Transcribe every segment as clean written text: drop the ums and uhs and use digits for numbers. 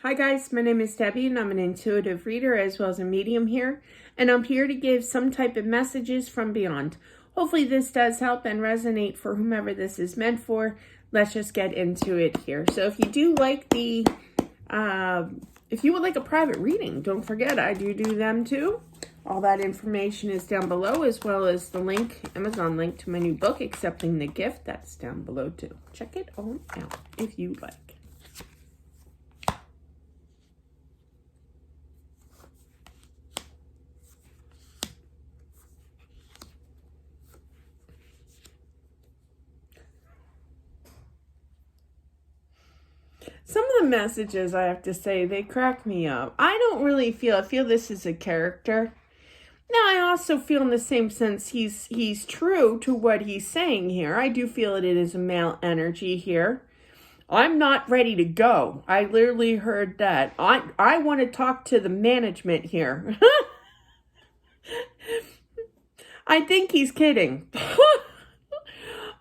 Hi guys, my name is Debbie and I'm an intuitive reader as well as a medium here, and I'm here to give some type of messages from beyond. Hopefully this does help and resonate for whomever this is meant for. Let's just get into it here. So if you do like if you would like a private reading, don't forget I do them too. All that information is down below, as well as the link, Amazon link to my new book, Accepting the Gift. That's down below too. Check it on out if you like. Some of the messages, I have to say, they crack me up. I feel this is a character. Now, I also feel in the same sense he's true to what he's saying here. I do feel it is a male energy here. I'm not ready to go. I literally heard that. I want to talk to the management here. I think he's kidding.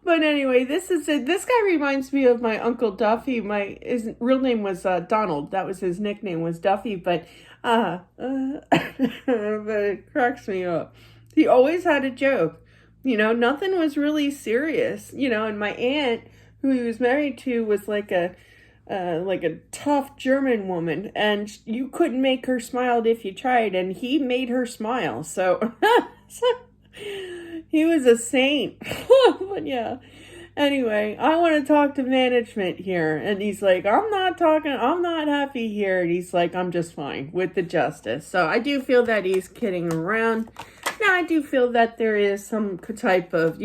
But anyway, this guy reminds me of my Uncle Duffy. His real name was Donald. That was his nickname, was Duffy. But but it cracks me up. He always had a joke. Nothing was really serious. And my aunt, who he was married to, was like a tough German woman, and you couldn't make her smile if you tried, and he made her smile. So. He was a saint. But yeah. Anyway, I want to talk to management here. And he's like, I'm not happy here. And he's like, I'm just fine with the justice. So I do feel that he's kidding around. Now, I do feel that there is some type of,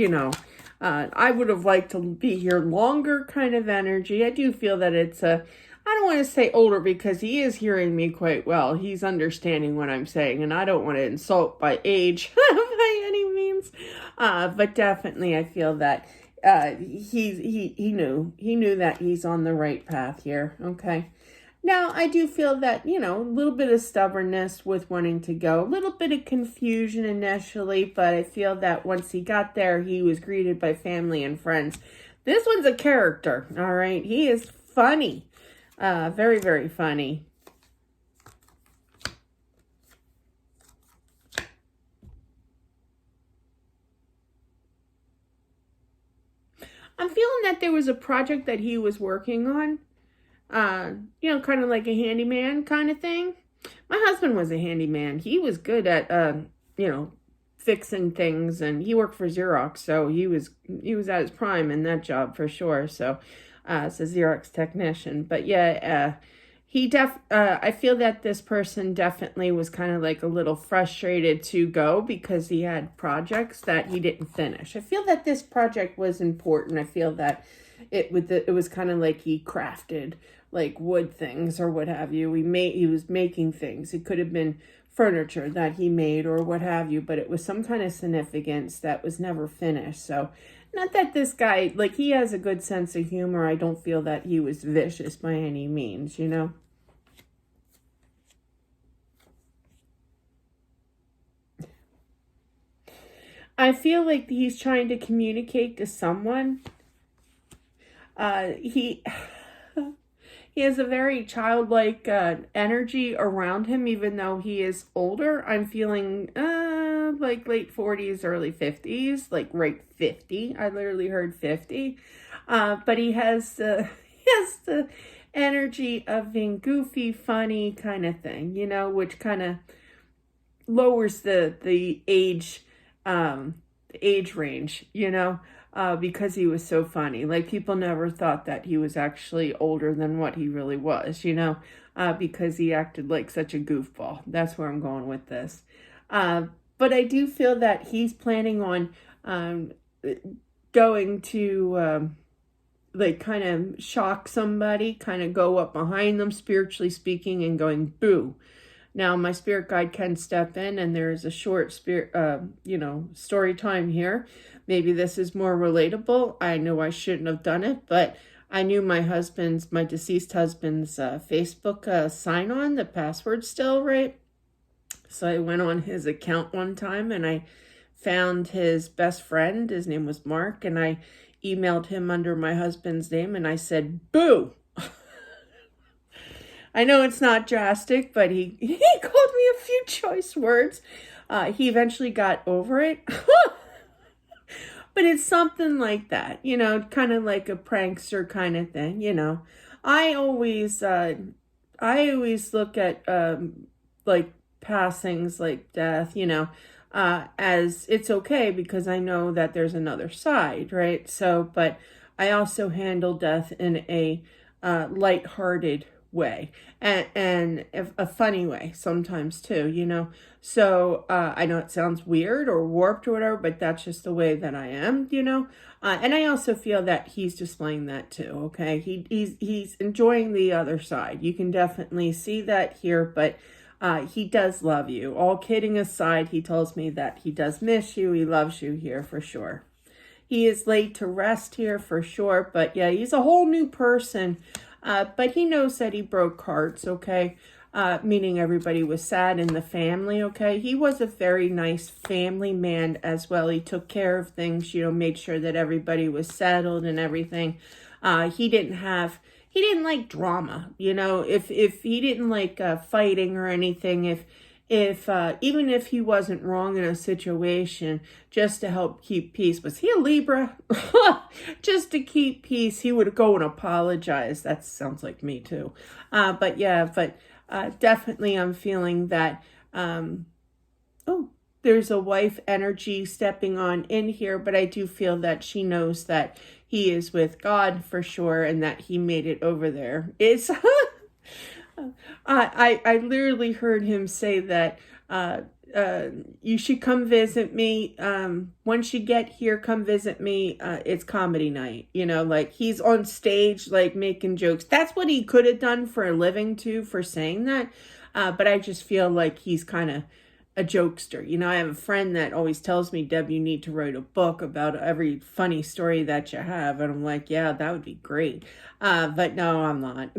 I would have liked to be here longer kind of energy. I do feel that it's I don't want to say older, because he is hearing me quite well. He's understanding what I'm saying, and I don't want to insult by age by any means. But definitely I feel that he knew that he's on the right path here. Okay. Now, I do feel that, a little bit of stubbornness with wanting to go, a little bit of confusion initially, but I feel that once he got there, he was greeted by family and friends. This one's a character, all right? He is funny. Very, very funny. I'm feeling that there was a project that he was working on. Kind of like a handyman kind of thing. My husband was a handyman. He was good at, fixing things, and he worked for Xerox, so he was at his prime in that job for sure. So, it's a Xerox technician. But yeah, I feel that this person definitely was kind of like a little frustrated to go because he had projects that he didn't finish. I feel that this project was important. I feel that it was kind of like he crafted like wood things or what have you. He was making things. It could have been furniture that he made or what have you, but it was some kind of significance that was never finished. So not that this guy, like, he has a good sense of humor. I don't feel that he was vicious by any means, I feel like he's trying to communicate to someone. He has a very childlike energy around him, even though he is older. I'm feeling like late 40s, early 50s, like right 50. I literally heard 50. But he has the energy of being goofy, funny kind of thing, which kind of lowers the age range, because he was so funny. Like, people never thought that he was actually older than what he really was, because he acted like such a goofball. That's where I'm going with this. But I do feel that he's planning on going to like kind of shock somebody, kind of go up behind them, spiritually speaking, and going boo. Now, my spirit guide can step in, and there's a short story time here. Maybe this is more relatable. I know I shouldn't have done it, but I knew my deceased husband's Facebook sign-on, the password still, right? So I went on his account one time, and I found his best friend. His name was Mark, and I emailed him under my husband's name, and I said, boo! I know it's not drastic, but he called me a few choice words. He eventually got over it. But it's something like that, kind of like a prankster kind of thing, I always, uh, I always look at, like passings like death, as it's okay because I know that there's another side, right? So, but I also handle death in a lighthearted way and a funny way sometimes too, So I know it sounds weird or warped or whatever, but that's just the way that I am, And I also feel that he's displaying that too. Okay, he's enjoying the other side. You can definitely see that here, but. He does love you. All kidding aside, he tells me that he does miss you. He loves you here for sure. He is laid to rest here for sure. But yeah, he's a whole new person. But he knows that he broke hearts, okay? Meaning everybody was sad in the family, okay? He was a very nice family man as well. He took care of things, made sure that everybody was settled and everything. He didn't like drama, if he didn't like fighting or anything, if even if he wasn't wrong in a situation, just to help keep peace. Was he a Libra? Just to keep peace, he would go and apologize. That sounds like me too. But yeah, definitely I'm feeling that, there's a wife energy stepping on in here, but I do feel that she knows that he is with God for sure and that he made it over there. It's I literally heard him say that you should come visit me. Once you get here, come visit me. It's comedy night. Like he's on stage, like making jokes. That's what he could have done for a living too, for saying that. But I just feel like he's kind of a jokester. I have a friend that always tells me, Deb, you need to write a book about every funny story that you have. And I'm like, yeah, that would be great. But no, I'm not.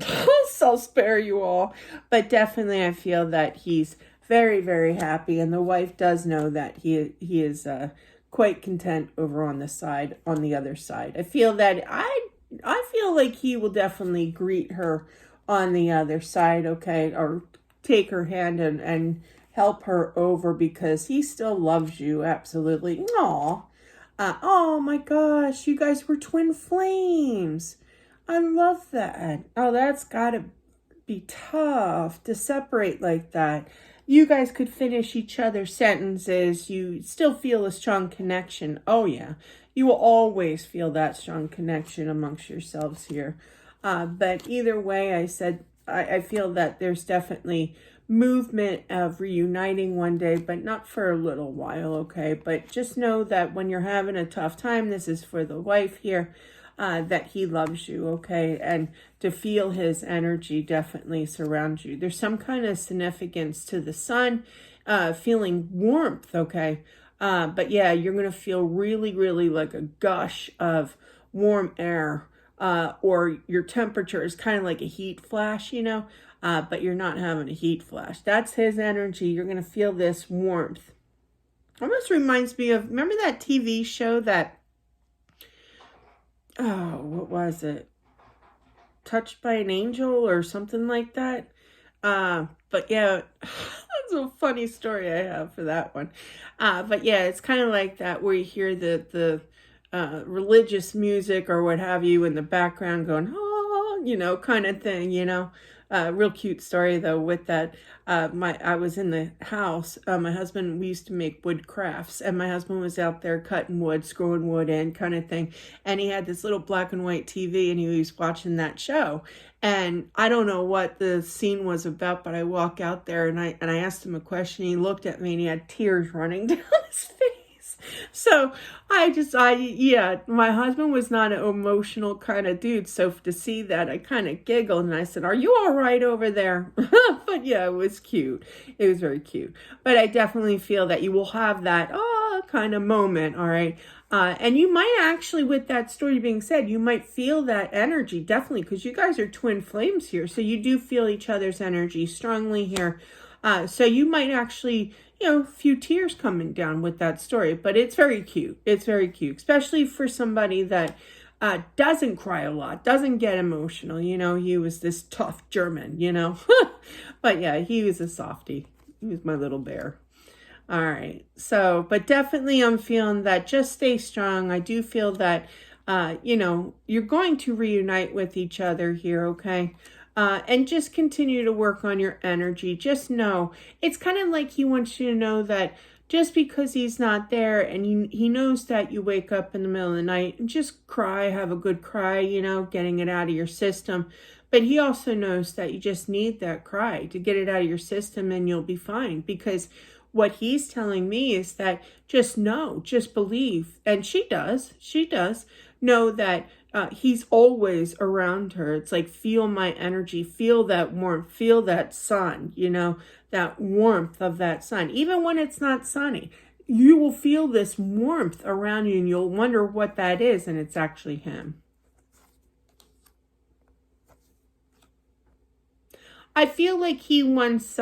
So I'll spare you all. But definitely I feel that he's very, very happy. And the wife does know that he is quite content over on the other side. I feel that I feel like he will definitely greet her on the other side, okay? Or take her hand and help her over because he still loves you, absolutely. Aw. Oh my gosh, you guys were twin flames. I love that. Oh, that's gotta be tough to separate like that. You guys could finish each other's sentences. You still feel a strong connection. Oh yeah, you will always feel that strong connection amongst yourselves here. But either way, I feel that there's definitely movement of reuniting one day, but not for a little while, okay? But just know that when you're having a tough time, this is for the wife here, that he loves you, okay? And to feel his energy definitely surround you. There's some kind of significance to the sun, feeling warmth, okay? But yeah, you're going to feel really, really like a gush of warm air, or your temperature is kind of like a heat flash, but you're not having a heat flash. That's his energy. You're going to feel this warmth. Almost reminds me of, remember that TV show that, what was it? Touched by an Angel or something like that? But yeah, that's a funny story I have for that one. But yeah, it's kind of like that where you hear the religious music or what have you in the background going, oh, kind of thing, real cute story though with that. I was in the house. My husband, we used to make wood crafts, and my husband was out there cutting wood, screwing wood in, kind of thing. And he had this little black and white TV, and he was watching that show. And I don't know what the scene was about, but I walk out there and I asked him a question. He looked at me and he had tears running down his face. So my husband was not an emotional kind of dude. So to see that, I kind of giggled and I said, are you all right over there? But yeah, it was cute. It was very cute. But I definitely feel that you will have that, kind of moment. All right. And you might actually, with that story being said, you might feel that energy, definitely, because you guys are twin flames here. So you do feel each other's energy strongly here. So you might actually, a few tears coming down with that story, but it's very cute. It's very cute, especially for somebody that doesn't cry a lot, doesn't get emotional. You know, he was this tough German, you know. But yeah, he was a softie. He was my little bear. All right. So, but definitely I'm feeling that just stay strong. I do feel that, you know, you're going to reunite with each other here, okay? And just continue to work on your energy. Just know, it's kind of like he wants you to know that just because he's not there and he knows that you wake up in the middle of the night and just cry, have a good cry, you know, getting it out of your system. But he also knows that you just need that cry to get it out of your system and you'll be fine. Because what he's telling me is that just know, just believe. And she does know that he's always around her. It's like, feel my energy, feel that warmth, feel that sun, you know, that warmth of that sun. Even when it's not sunny, you will feel this warmth around you and you'll wonder what that is. And it's actually him. I feel like he wants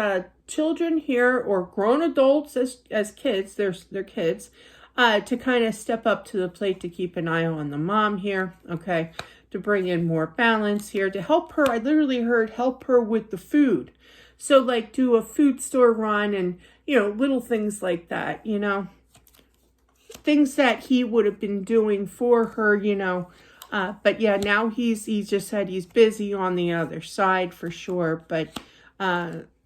children here, or grown adults as kids, they're kids, to kind of step up to the plate, to keep an eye on the mom here, okay, to bring in more balance here, to help her. I literally heard help her with the food. So like do a food store run and, you know, little things like that, you know, things that he would have been doing for her, you know. But yeah, now he just said he's busy on the other side for sure. But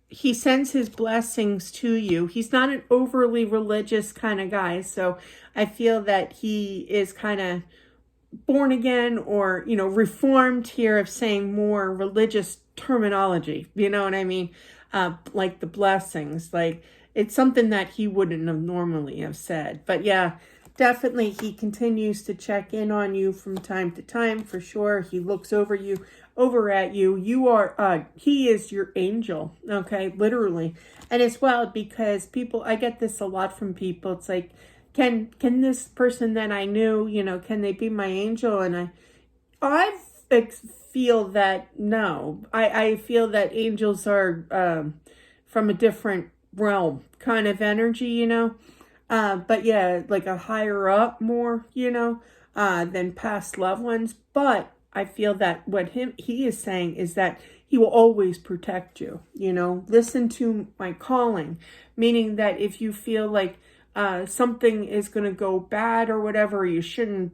he sends his blessings to you. He's not an overly religious kind of guy. So I feel that he is kind of born again, or, you know, reformed here, of saying more religious terminology. You know what I mean? Like the blessings, like it's something that he wouldn't have normally have said. But yeah, definitely he continues to check in on you from time to time for sure. He looks over at you. You are, he is your angel, okay, literally. And it's wild because I get this a lot from people. It's like, can this person that I knew, you know, can they be my angel? And I feel that no. I feel that angels are from a different realm kind of energy, you know. But yeah, like a higher up more, you know, than past loved ones. But I feel that what he is saying is that he will always protect you, you know. Listen to my calling, meaning that if you feel like something is going to go bad or whatever, you shouldn't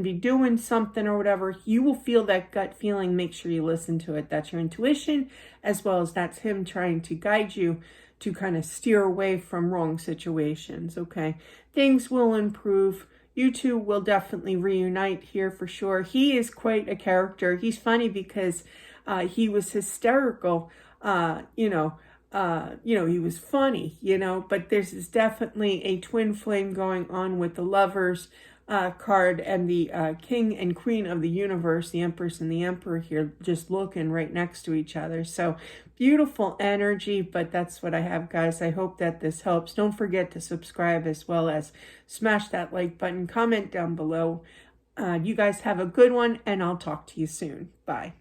be doing something or whatever, you will feel that gut feeling. Make sure you listen to it. That's your intuition, as well as that's him trying to guide you to kind of steer away from wrong situations, okay? Things will improve. You two will definitely reunite here for sure. He is quite a character. He's funny because he was hysterical, you know, he was funny, you know, but this is definitely a twin flame going on with the Lovers card and the King and Queen of the Universe, the Empress and the Emperor here, just looking right next to each other. So beautiful energy, but that's what I have, guys. I hope that this helps. Don't forget to subscribe, as well as smash that like button, comment down below. You guys have a good one, and I'll talk to you soon. Bye.